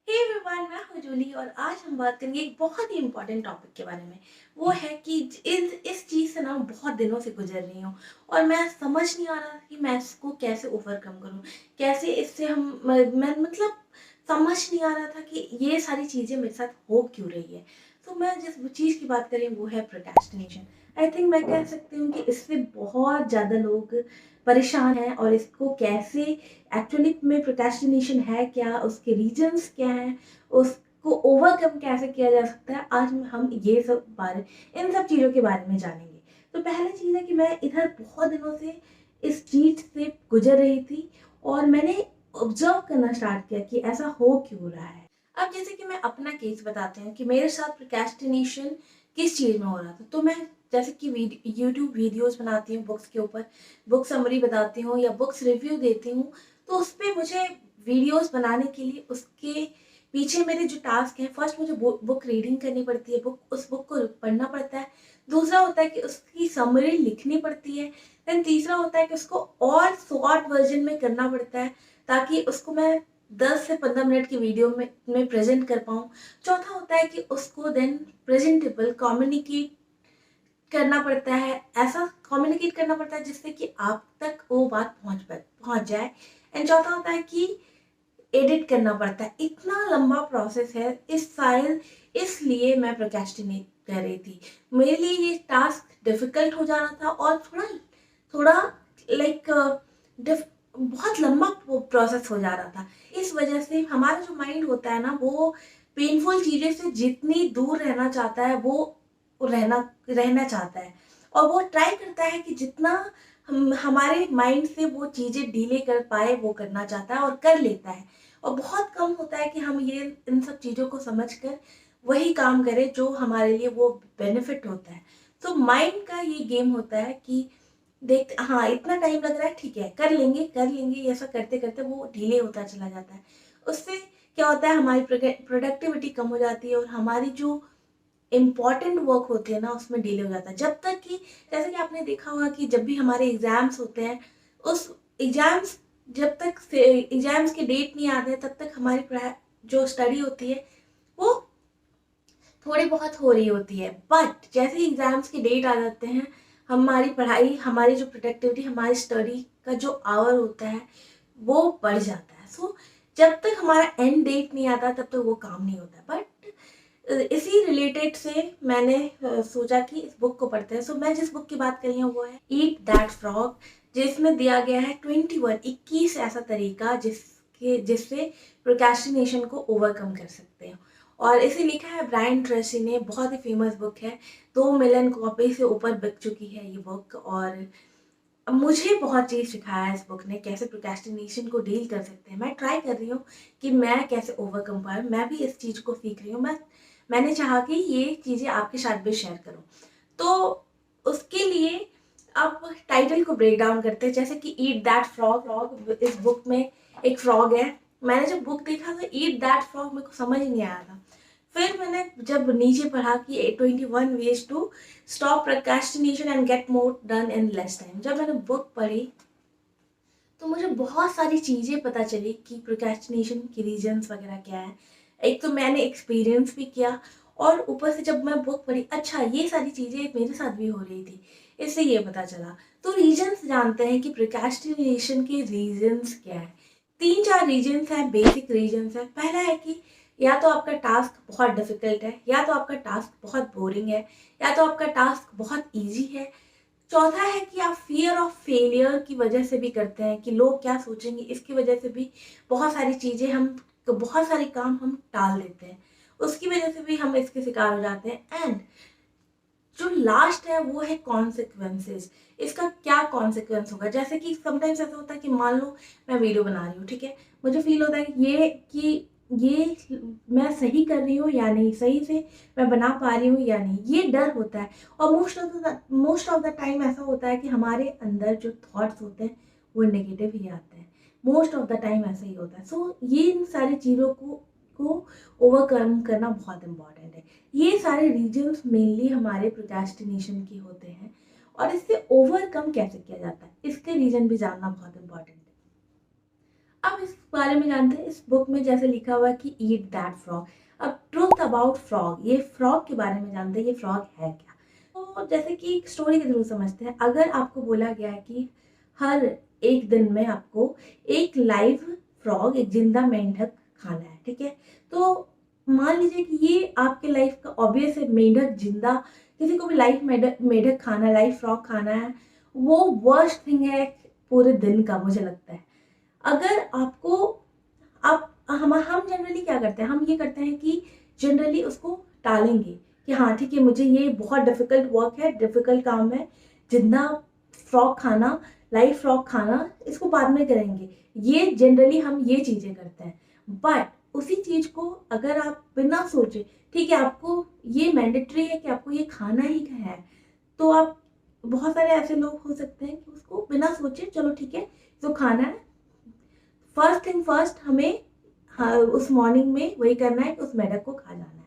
Hey everyone, मैं हूँ जूली और आज हम बात करेंगे एक बहुत ही इम्पोर्टेंट टॉपिक के बारे में। वो है कि इस चीज़ से ना बहुत दिनों से गुजर रही हूँ और मैं समझ नहीं आ रहा कि मैं इसको कैसे ओवरकम करूँ। कैसे इससे मैं मतलब समझ नहीं आ रहा था कि ये सारी चीज़ें मेरे साथ हो क्यों रही है। तो मैं जिस चीज़ की बात करें वो है प्रोक्रेस्टिनेशन। आई थिंक मैं कह सकती हूँ कि इससे बहुत ज़्यादा लोग परेशान हैं और इसको कैसे एक्चुअली में प्रोक्रेस्टिनेशन है क्या, उसके रीजंस क्या हैं, उसको ओवरकम कैसे किया जा सकता है, आज हम ये सब बारे इन सब चीज़ों के बारे में जानेंगे। तो पहली चीज़ है कि मैं इधर बहुत दिनों से इस चीज़ से गुजर रही थी और मैंने ऑब्जर्व करना स्टार्ट किया कि ऐसा हो क्यों रहा है। अब जैसे कि मैं अपना केस बताती हूँ कि मेरे साथ प्रोक्रेस्टिनेशन किस चीज़ में हो रहा था। तो मैं जैसे कि यूट्यूब वीडियोज़ बनाती हूँ बुक्स के ऊपर, बुक समरी बताती हूँ या बुक्स रिव्यू देती हूँ, तो उस पे मुझे वीडियोज़ बनाने के लिए उसके पीछे मेरे जो टास्क हैं, फर्स्ट मुझे बुक रीडिंग करनी पड़ती है, उस बुक को पढ़ना पड़ता है। दूसरा होता है कि उसकी समरी लिखनी पड़ती है। देन तीसरा होता है कि उसको और शॉर्ट वर्ज़न में करना पड़ता है, ताकि उसको मैं 10 से 15 मिनट की वीडियो में प्रेज़ेंट कर पाऊँ। चौथा होता है कि उसको देन प्रेज़ेंटेबल कम्युनिकेट करना पड़ता है, ऐसा कम्युनिकेट करना पड़ता है जिससे कि आप तक वो बात पहुँच जाए। एंड चौथा होता है कि एडिट करना पड़ता है। इतना लंबा प्रोसेस है, इस शायद इसलिए मैं प्रोक्रेस्टिनेट कर रही थी। मेरे लिए ये टास्क डिफ़िकल्ट हो जा रहा था और थोड़ा थोड़ा लाइक बहुत लंबा प्रोसेस हो जा रहा था। इस वजह से हमारा जो माइंड होता है ना, वो पेनफुल चीज़ें से जितनी दूर रहना चाहता है, वो रहना रहना चाहता है और वो ट्राई करता है कि जितना हम हमारे माइंड से वो चीज़ें डीले कर पाए वो करना चाहता है और कर लेता है। और बहुत कम होता है कि हम ये इन सब चीज़ों को समझकर वही काम करें जो हमारे लिए वो बेनिफिट होता है। तो माइंड का ये गेम होता है कि देख, हाँ, इतना टाइम लग रहा है, ठीक है, कर लेंगे, ये ऐसा करते-करते वो डिले होता चला जाता है। उससे क्या होता है, हमारी प्रोडक्टिविटी कम हो जाती है और हमारी जो इम्पॉर्टेंट वर्क होती है ना, उसमें डिले हो जाता है। जब तक कि जैसे कि आपने देखा होगा कि जब भी हमारे एग्ज़ाम्स होते हैं, उस एग्ज़ाम्स जब तक से एग्ज़ाम्स के डेट नहीं आते हैं, तब तक हमारी जो स्टडी होती है, वो थोड़ी बहुत हो रही होती है। बट जैसे ही एग्ज़ाम्स के डेट आ जाते हैं, हमारी पढ़ाई, हमारी जो प्रोडक्टिविटी, हमारी स्टडी का जो आवर होता है, वो बढ़ जाता है। सो जब तक हमारा एंड डेट नहीं आता, तब तक वो काम नहीं होता। बट इसी रिलेटेड से मैंने सोचा कि इस बुक को पढ़ते हैं। सो मैं जिस बुक की बात कर रही हूँ वो है ईट दैट फ्रॉग, जिसमें दिया गया है 21 ऐसा तरीका जिससे प्रोक्रेस्टिनेशन को ओवरकम कर सकते हैं। और इसे लिखा है ब्रायन ट्रेसी ने, बहुत ही फेमस बुक है। 2 मिलियन कॉपी से ऊपर बिक चुकी है ये बुक और मुझे बहुत चीज़ सिखाया है इस बुक ने, कैसे प्रोक्रेस्टिनेशन को डील कर सकते हैं। मैं ट्राई कर रही हूँ कि मैं कैसे ओवरकम पाऊँ, मैं भी इस चीज़ को सीख रही हूँ। मैंने चाहा कि ये चीज़ें आपके साथ भी शेयर करूँ। तो उसके लिए अब टाइटल को ब्रेक डाउन करते हैं। जैसे कि ईट दैट फ्रॉग, इस बुक में एक फ्रॉग है। मैंने जब बुक देखा तो ईट दैट फ्रॉग मेरे को समझ ही नहीं आया था। फिर मैंने जब नीचे पढ़ा कि 21 ways to stop procrastination and get more done in less time, जब मैंने बुक पढ़ी तो मुझे बहुत सारी चीज़ें पता चली कि प्रोक्रेस्टिनेशन की रीजंस वगैरह क्या है। एक तो मैंने एक्सपीरियंस भी किया और ऊपर से जब मैं बुक पढ़ी, अच्छा ये सारी चीज़ें मेरे साथ भी हो रही थी, इससे ये पता चला। तो रीजंस जानते हैं कि प्रोक्रेस्टिनेशन के रीजंस क्या है। 3-4 रीजंस हैं, बेसिक रीजंस हैं। पहला है कि या तो आपका टास्क बहुत डिफिकल्ट है, या तो आपका टास्क बहुत बोरिंग है, या तो आपका टास्क बहुत ईजी है। चौथा है कि आप फ़ियर ऑफ फेलियर की वजह से भी करते हैं कि लोग क्या सोचेंगे, इसकी वजह से भी बहुत सारी चीज़ें बहुत सारे काम हम टाल देते हैं। उसकी वजह से भी हम इसके शिकार हो जाते हैं। एंड जो लास्ट है वो है कॉन्सिक्वेंसेस। इसका क्या कॉन्सिक्वेंस होगा? जैसे कि समटाइम्स ऐसा होता है कि मान लो मैं वीडियो बना रही हूँ, ठीक है? मुझे फ़ील होता है कि ये मैं सही कर रही हूँ या नहीं, सही से मैं बना पा रही हूँ या नहीं, ये डर होता है। और मोस्ट ऑफ द टाइम ऐसा होता है कि हमारे अंदर जो थॉट्स होते हैं वो नेगेटिव ही आते हैं। मोस्ट ऑफ द टाइम ऐसा ही होता है। सो ये इन सारी चीज़ों को ओवरकम करना बहुत इम्पॉर्टेंट है। ये सारे रीजंस मेनली हमारे प्रोक्रेस्टिनेशन के होते हैं और इससे ओवरकम कैसे किया जाता है, इसके रीजन भी जानना बहुत इम्पॉर्टेंट है। अब इस बारे में जानते हैं, इस बुक में जैसे लिखा हुआ है कि ईट दैट फ्रॉग। अब ट्रूथ अबाउट फ्रॉग, ये फ्रॉग के बारे में जानते हैं, ये फ्रॉग है क्या। तो जैसे कि एक स्टोरी के थ्रू समझते हैं, अगर आपको बोला गया है कि हर एक दिन में आपको एक लाइव फ्रॉग, एक जिंदा मेंढक खाना है, ठीक है। तो मान लीजिए कि ये आपके लाइफ का ऑब्वियस है, मेंढक जिंदा, किसी को भी लाइव मेंढक मेंढक खाना, लाइव फ्रॉग खाना है, वो वर्स्ट थिंग है पूरे दिन का, मुझे लगता है। अगर आपको आप हम जनरली क्या करते हैं, हम ये करते हैं कि जनरली उसको टालेंगे कि हाँ ठीक है, मुझे ये बहुत डिफिकल्ट वर्क है, डिफिकल्ट काम है, जिंदा फ्रॉक खाना, लाइव फ्रॉक खाना, इसको बाद में करेंगे। ये जनरली हम ये चीज़ें करते हैं। बट उसी चीज़ को अगर आप बिना सोचे, ठीक है आपको ये मैंडेटरी है कि आपको ये खाना ही है, तो आप, बहुत सारे ऐसे लोग हो सकते हैं कि उसको बिना सोचे चलो ठीक है तो खाना है, फर्स्ट थिंग फर्स्ट हमें, हाँ, उस मॉर्निंग में वही करना है कि उस मेढक को खा जाना है।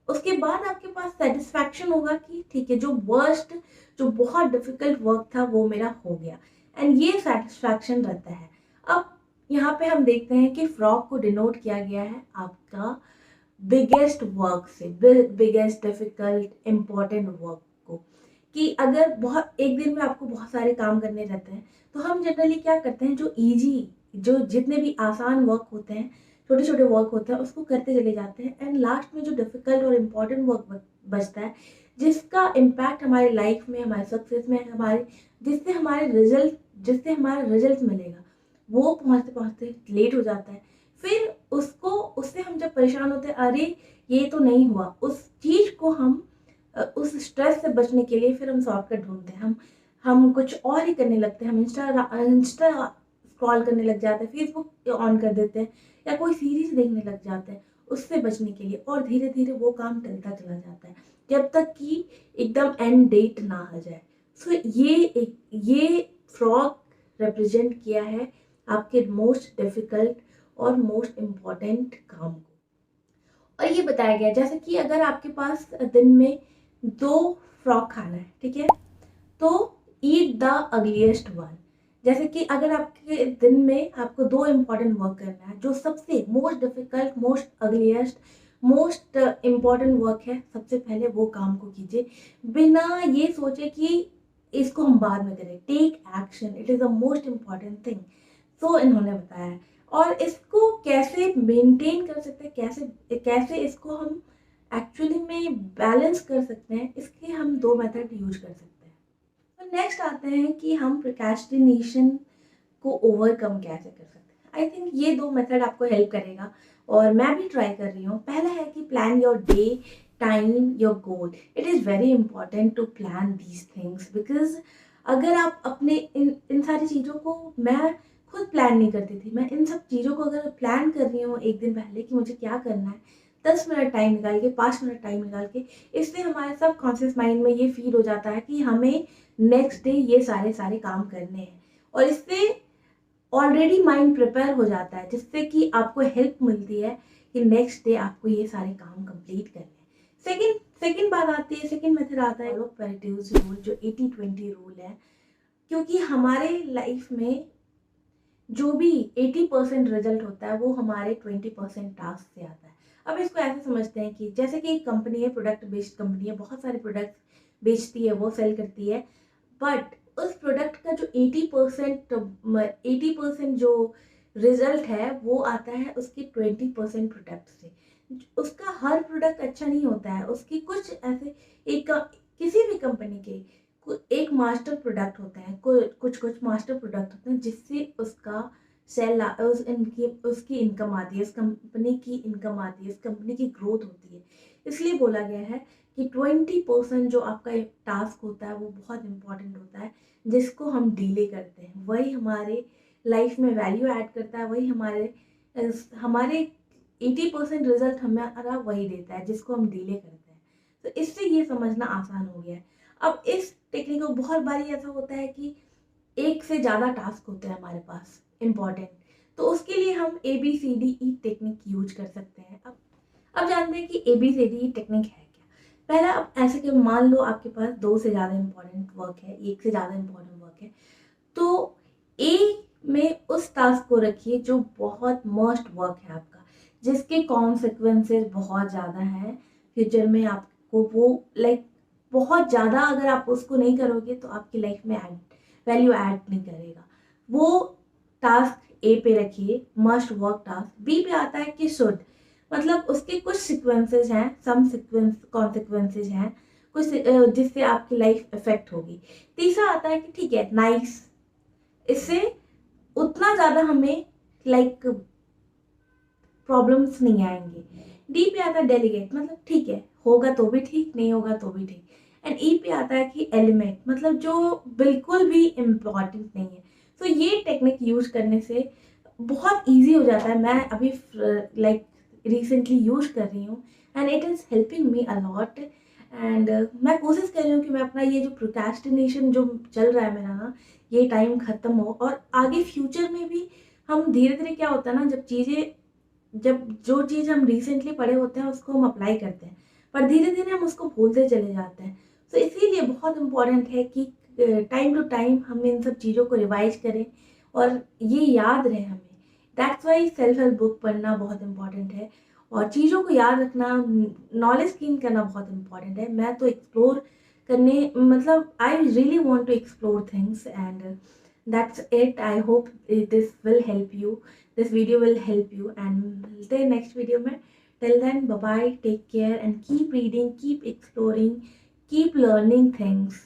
उसके बाद आपके पास सेटिस्फैक्शन होगा कि ठीक है, जो वर्स्ट, जो बहुत डिफिकल्ट वर्क था वो मेरा हो गया, एंड ये सेटिस्फैक्शन रहता है। अब यहाँ पे हम देखते हैं कि फ्रॉग को डिनोट किया गया है आपका बिगेस्ट वर्क से, बिगेस्ट डिफिकल्ट इम्पोर्टेंट वर्क को, कि अगर बहुत एक दिन में आपको बहुत सारे काम करने रहते हैं, तो हम जनरली क्या करते हैं, जो इजी, जो जितने भी आसान वर्क होते हैं, छोटे छोटे वर्क होते हैं, उसको करते चले जाते हैं, एंड लास्ट में जो डिफिकल्ट और इम्पोर्टेंट वर्क बचता है, जिसका इम्पैक्ट हमारे लाइफ में, हमारे सक्सेस में, हमारे, जिससे हमारा रिजल्ट मिलेगा, वो पहुंचते पहुंचते लेट हो जाता है। फिर उसको, उससे हम जब परेशान होते हैं, अरे ये तो नहीं हुआ, उस चीज को हम उस स्ट्रेस से बचने के लिए फिर हम शॉर्टकट ढूंढते हैं, हम कुछ और ही करने लगते हैं, हम इंस्टा स्क्रॉल करने लग जाते हैं, फेसबुक ऑन कर देते हैं, या कोई सीरीज देखने लग जाते हैं उससे बचने के लिए, और धीरे धीरे वो काम टलता चला जाता है जब तक कि एकदम एंड डेट ना आ जाए। सो ये फ्रॉग रिप्रेजेंट किया है आपके मोस्ट डिफिकल्ट और मोस्ट इम्पॉर्टेंट काम को। और ये बताया गया जैसे कि अगर आपके पास दिन में 2 फ्रॉक खाना है, ठीक है, तो ईट द अर्लीस्ट वन। जैसे कि अगर आपके दिन में आपको 2 इम्पॉर्टेंट वर्क करना है, जो सबसे most difficult, most earliest, most important work है, सबसे पहले वो काम को कीजिए, बिना ये सोचे कि इसको हम बाद में करें। Take action, it is the most important thing. तो इन्होंने बताया है। और इसको कैसे मेंटेन कर सकते हैं, कैसे कैसे इसको हम एक्चुअली में बैलेंस कर सकते हैं, इसके हम 2 मेथड यूज कर सकते हैं। तो नेक्स्ट आते हैं कि हम प्रोक्रेस्टिनेशन को ओवरकम कैसे कर सकते हैं। आई थिंक ये 2 मेथड आपको हेल्प करेगा, और मैं भी ट्राई कर रही हूँ। पहला है कि plan your day, time, your goal. It is very important to plan these things, because अगर आप अपने इन सारी चीज़ों को, मैं खुद प्लान नहीं करती थी, मैं इन सब चीज़ों को अगर प्लान कर रही हूँ एक दिन पहले कि मुझे क्या करना है, 10 मिनट टाइम निकाल के, 5 मिनट टाइम निकाल के, इससे हमारे सब कॉन्शियस माइंड में ये फील हो जाता है कि हमें नेक्स्ट डे ये सारे सारे काम करने हैं, और इससे ऑलरेडी माइंड प्रिपेयर हो जाता है, जिससे कि आपको हेल्प मिलती है कि नेक्स्ट डे आपको ये सारे काम कंप्लीट करने हैं। सेकंड बात आती है, सेकंड मेथड आता है पेरेटिव्स रूल, जो 80-20 रूल है। क्योंकि हमारे लाइफ में जो भी 80% रिजल्ट होता है, वो हमारे 20% टास्क से आता है। अब इसको ऐसे समझते हैं कि जैसे कि एक कंपनी है, प्रोडक्ट बेस्ड कंपनी है, बहुत सारे प्रोडक्ट बेचती है, वो सेल करती है, बट उस प्रोडक्ट का जो 80% जो रिजल्ट है, वो आता है उसके 20% प्रोडक्ट से। उसका हर प्रोडक्ट अच्छा नहीं होता है, उसकी कुछ ऐसे, एक किसी भी कंपनी के एक मास्टर प्रोडक्ट होते हैं, कुछ कुछ मास्टर प्रोडक्ट होते हैं, जिससे उसका सेल, उसकी इनकम आती है, उस कंपनी की इनकम आती है, उस कंपनी की ग्रोथ होती है। इसलिए बोला गया है कि 20% जो आपका टास्क होता है, वो बहुत इंपॉर्टेंट होता है, जिसको हम डिले करते हैं, वही हमारे लाइफ में वैल्यू ऐड करता है, वही हमारे 80% रिजल्ट हमारा वही देता है, जिसको हम डिले करते हैं। तो इससे ये समझना आसान हो गया है। अब इस टेक्निक को बहुत बारी ऐसा होता है कि एक से ज़्यादा टास्क होते हैं हमारे पास इम्पॉर्टेंट, तो उसके लिए हम ABCDE टेक्निक यूज कर सकते हैं। अब जानते हैं कि ABCDE टेक्निक है क्या। पहला, अब ऐसे कि मान लो आपके पास 2 से ज़्यादा इम्पॉर्टेंट वर्क है, एक से ज़्यादा इम्पॉर्टेंट वर्क है, तो A में उस टास्क को रखिए जो बहुत मस्ट वर्क है आपका, जिसके कॉन्सिक्वेंसेस बहुत ज़्यादा हैं फ्यूचर में। आपको वो लाइक बहुत ज़्यादा अगर आप उसको नहीं करोगे तो आपकी लाइफ में वैल्यू ऐड नहीं करेगा। वो टास्क ए पे रखिए, मस्ट वर्क टास्क। बी पे आता है कि शुड, मतलब उसके कुछ सिक्वेंसेस हैं, सम सिक्वेंस कॉन्सिक्वेंसेस हैं कुछ जिससे आपकी लाइफ इफेक्ट होगी। तीसरा आता है कि ठीक है नाइस, इससे उतना ज़्यादा हमें लाइक प्रॉब्लम्स नहीं आएंगे। डी पे आता है डेलीगेट, मतलब ठीक है होगा तो भी ठीक, नहीं होगा तो भी ठीक। एंड ई पे आता है कि एलिमेंट, मतलब जो बिल्कुल भी इम्पॉर्टेंट नहीं है। तो ये टेक्निक यूज करने से बहुत इजी हो जाता है। मैं अभी लाइक रिसेंटली यूज कर रही हूँ and it is helping me a lot. And मैं कोशिश कर रही हूँ कि मैं अपना ये जो प्रोक्रेस्टिनेशन जो चल रहा है मेरा ना, ये टाइम ख़त्म हो और आगे फ्यूचर में भी हम धीरे धीरे क्या होता है ना, जब जो चीज़ हम रिसेंटली पढ़े होते हैं उसको हम अप्लाई करते हैं, पर धीरे धीरे हम उसको भूलते चले जाते हैं। तो इसीलिए बहुत इम्पॉर्टेंट है कि टाइम टू टाइम हम इन सब चीज़ों को रिवाइज करें और ये याद रहे हमें। That's why self help book पढ़ना बहुत इम्पॉर्टेंट है और चीज़ों को याद रखना, नॉलेज गेन करना बहुत इम्पॉर्टेंट है। मैं तो एक्सप्लोर करने, मतलब I really want to explore things and that's it. I hope this will help you, this video will help you, and मिलते हैं next video में। Till then, bye bye, take care and keep reading, keep exploring, keep learning things.